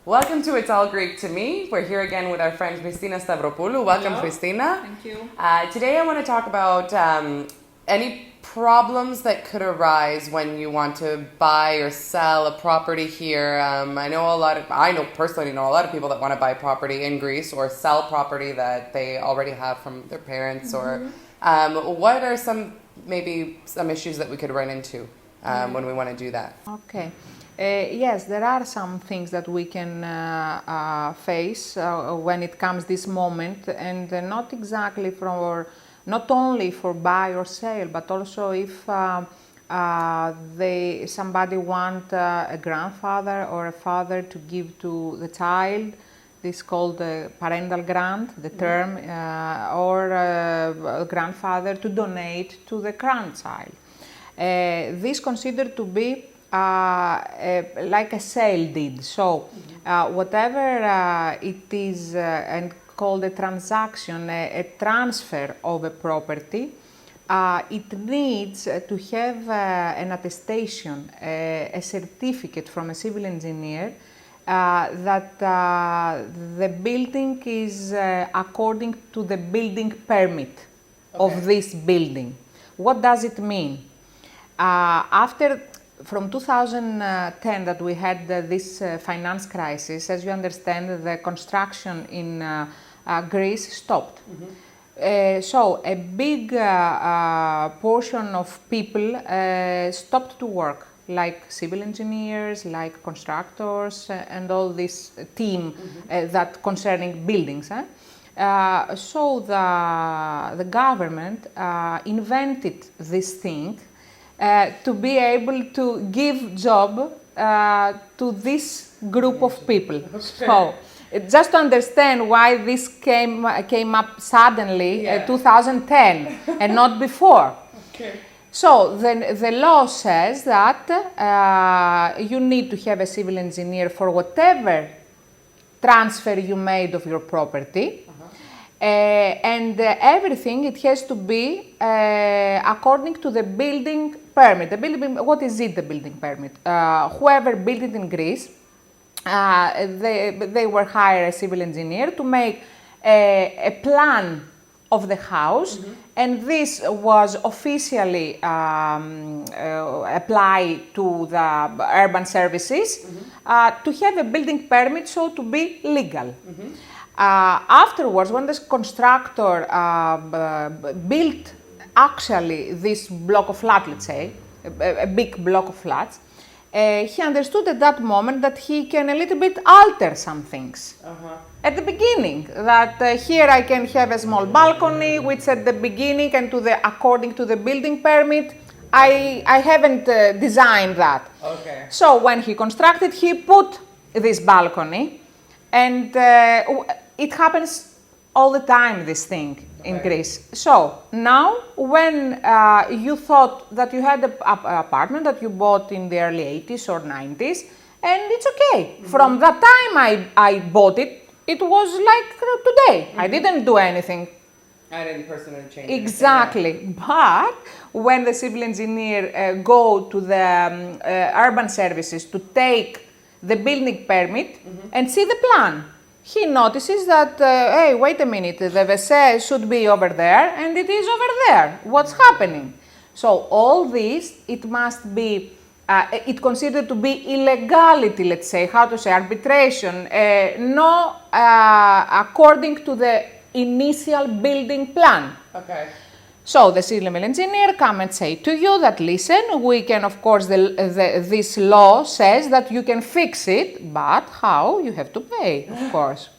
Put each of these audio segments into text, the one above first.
Welcome to It's All Greek to Me. We're here again with our friend Christina Stavropoulou. Welcome, Hello. Christina. Thank you. Today I want to talk about any problems that could arise when you want to buy or sell a property here. I personally know a lot of people that want to buy property in Greece or sell property that they already have from their parents. Mm-hmm. Or what are some issues that we could run into when we want to do that? Okay. Yes, there are some things that we can face when it comes this moment, and not only for buy or sale, but also if somebody want a grandfather or a father to give to the child. This is called the parental grant, the term, or a grandfather to donate to the grandchild. This considered to be like a sale deed. So whatever it is and called a transaction, a transfer of a property, it needs to have an attestation, a certificate from a civil engineer that the building is according to the building permit of this building. What does it mean? From 2010 that we had this finance crisis, as you understand, the construction in Greece stopped. Mm-hmm. So a big portion of people stopped to work, like civil engineers, like constructors, and all this team that concerning buildings. So the government invented this thing to be able to give job to this group of people. Okay. So, just to understand why this came up suddenly, 2010, and not before. Okay. So, the law says that you need to have a civil engineer for whatever transfer you made of your property. And everything, it has to be according to the building permit. What is it, the building permit? Whoever built it in Greece, they were hired a civil engineer to make a plan of the house, and this was officially applied to the urban services to have a building permit, so to be legal. Afterwards, when the constructor built actually this block of flats, let's say, a big block of flats, he understood at that moment that he can a little bit alter some things. At the beginning, that here I can have a small balcony, which at the beginning and according to the building permit, I haven't designed that. Okay. So when he constructed, he put this balcony, and it happens all the time, this thing in Greece. So now when you thought that you had an apartment that you bought in the early 80s or 90s, and it's okay. From that time I bought it, it was like today. I didn't do anything. I didn't personally change Exactly. Anything, But when the civil engineer go to the urban services to take the building permit and see the plan, he notices that, hey, wait a minute, the WC should be over there, and it is over there. What's happening? So all this, it must be, it considered to be illegality, let's say, arbitration, according to the initial building plan. Okay. So the civil engineer come and say to you that, listen, we can, of course, this law says that you can fix it, but how? You have to pay, of course.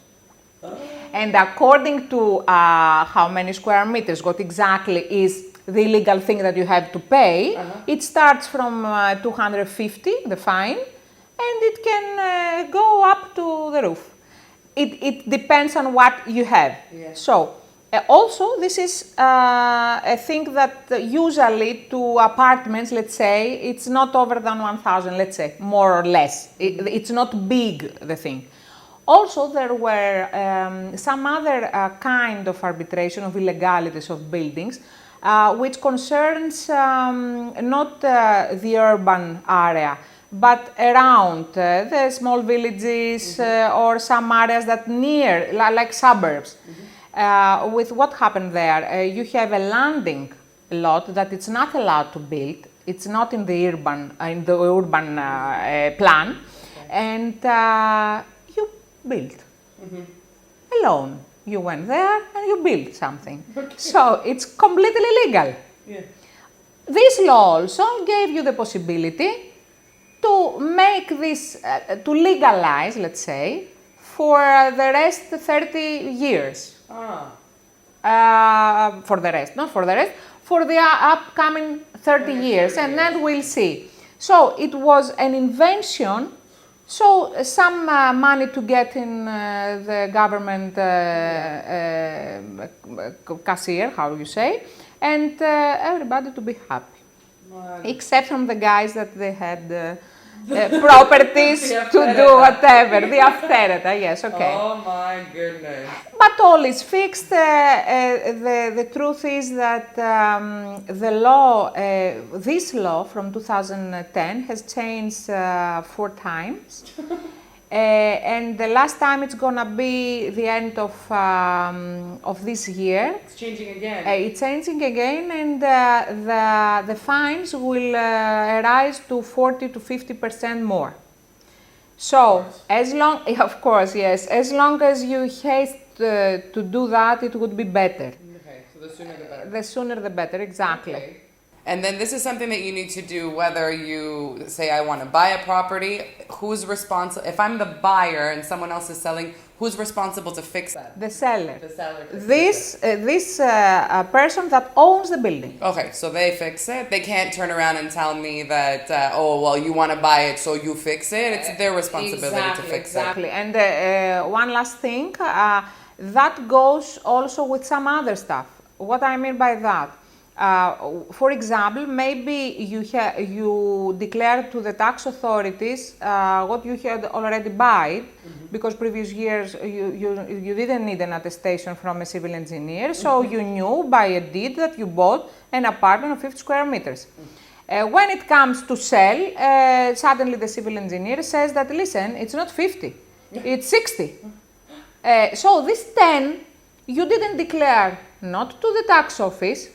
And according to how many square meters, what exactly is the illegal thing that you have to pay, it starts from 250, the fine, and it can go up to the roof. It depends on what you have. Yeah. So, also, this is a thing that usually to apartments, let's say, it's not over than 1,000, let's say, more or less. It's not big, the thing. Also, there were some other kind of arbitration of illegalities of buildings, which concerns not the urban area, but around the small villages or some areas that near, like suburbs. With what happened there, you have a landing lot that it's not allowed to build. It's not in the urban plan, and you build alone. You went there and you built something. So it's completely legal. Yeah. This law also gave you the possibility to make this, to legalize, let's say, for the rest 30 years. For the rest, not for the rest, for the upcoming 30 years, and then we'll see. So it was an invention, so some money to get in the government cashier, how you say, and everybody to be happy. Except from the guys that they had properties to do whatever, the aftereta, yes, okay. Oh my goodness. But all is fixed. The truth is that the law, this law from 2010 has changed 4 times. And the last time it's gonna be the end of this year. It's changing again. It's changing again, and the fines will rise to 40 to 50% more. So, as long, of course, yes, as long as you haste to do that, it would be better. Okay, so the sooner the better. The sooner the better, exactly. Okay. And then this is something that you need to do whether you say, I want to buy a property, who's responsible? If I'm the buyer and someone else is selling, who's responsible to fix that? The seller. The seller. This person that owns the building. Okay, so they fix it. They can't turn around and tell me that, oh, well, you want to buy it, so you fix it. It's their responsibility to fix it. Exactly. And one last thing, that goes also with some other stuff. What I mean by that? For example, maybe you declare to the tax authorities what you had already bought, because previous years you didn't need an attestation from a civil engineer, so you knew by a deed that you bought an apartment of 50 square meters. When it comes to sell, suddenly the civil engineer says that, listen, it's not 50, it's 60. So this 10 you didn't declare not to the tax office,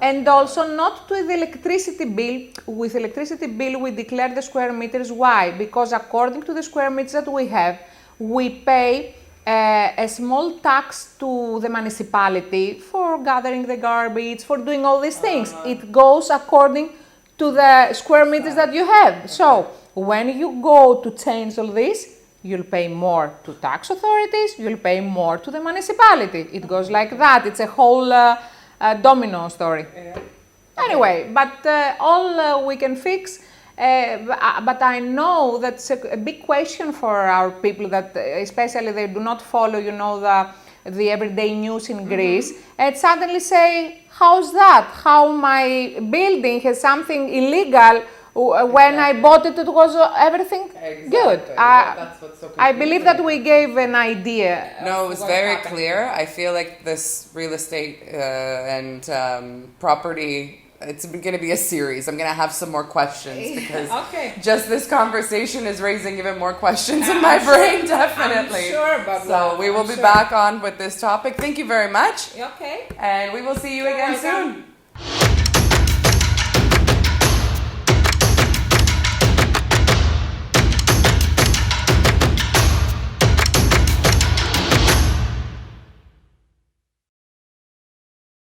and also not to the electricity bill. With electricity bill, we declare the square meters. Why? Because according to the square meters that we have, we pay a small tax to the municipality for gathering the garbage, for doing all these things. It goes according to the square meters that you have. So when you go to change all this, you'll pay more to tax authorities, you'll pay more to the municipality. It goes like that. It's a whole domino story. Yeah. Anyway, but all we can fix. But I know that's a big question for our people, that especially they do not follow, you know, the everyday news in Greece, and suddenly say, how's that? How my building has something illegal when I bought it, it was everything good. That's what's so I believe that we gave an idea. No, it was very clear. I feel like this real estate and property, it's going to be a series. I'm going to have some more questions because just this conversation is raising even more questions in my brain, definitely. I'm sure about so that. we will be back on with this topic. Thank you very much. Okay. And we will see you again soon.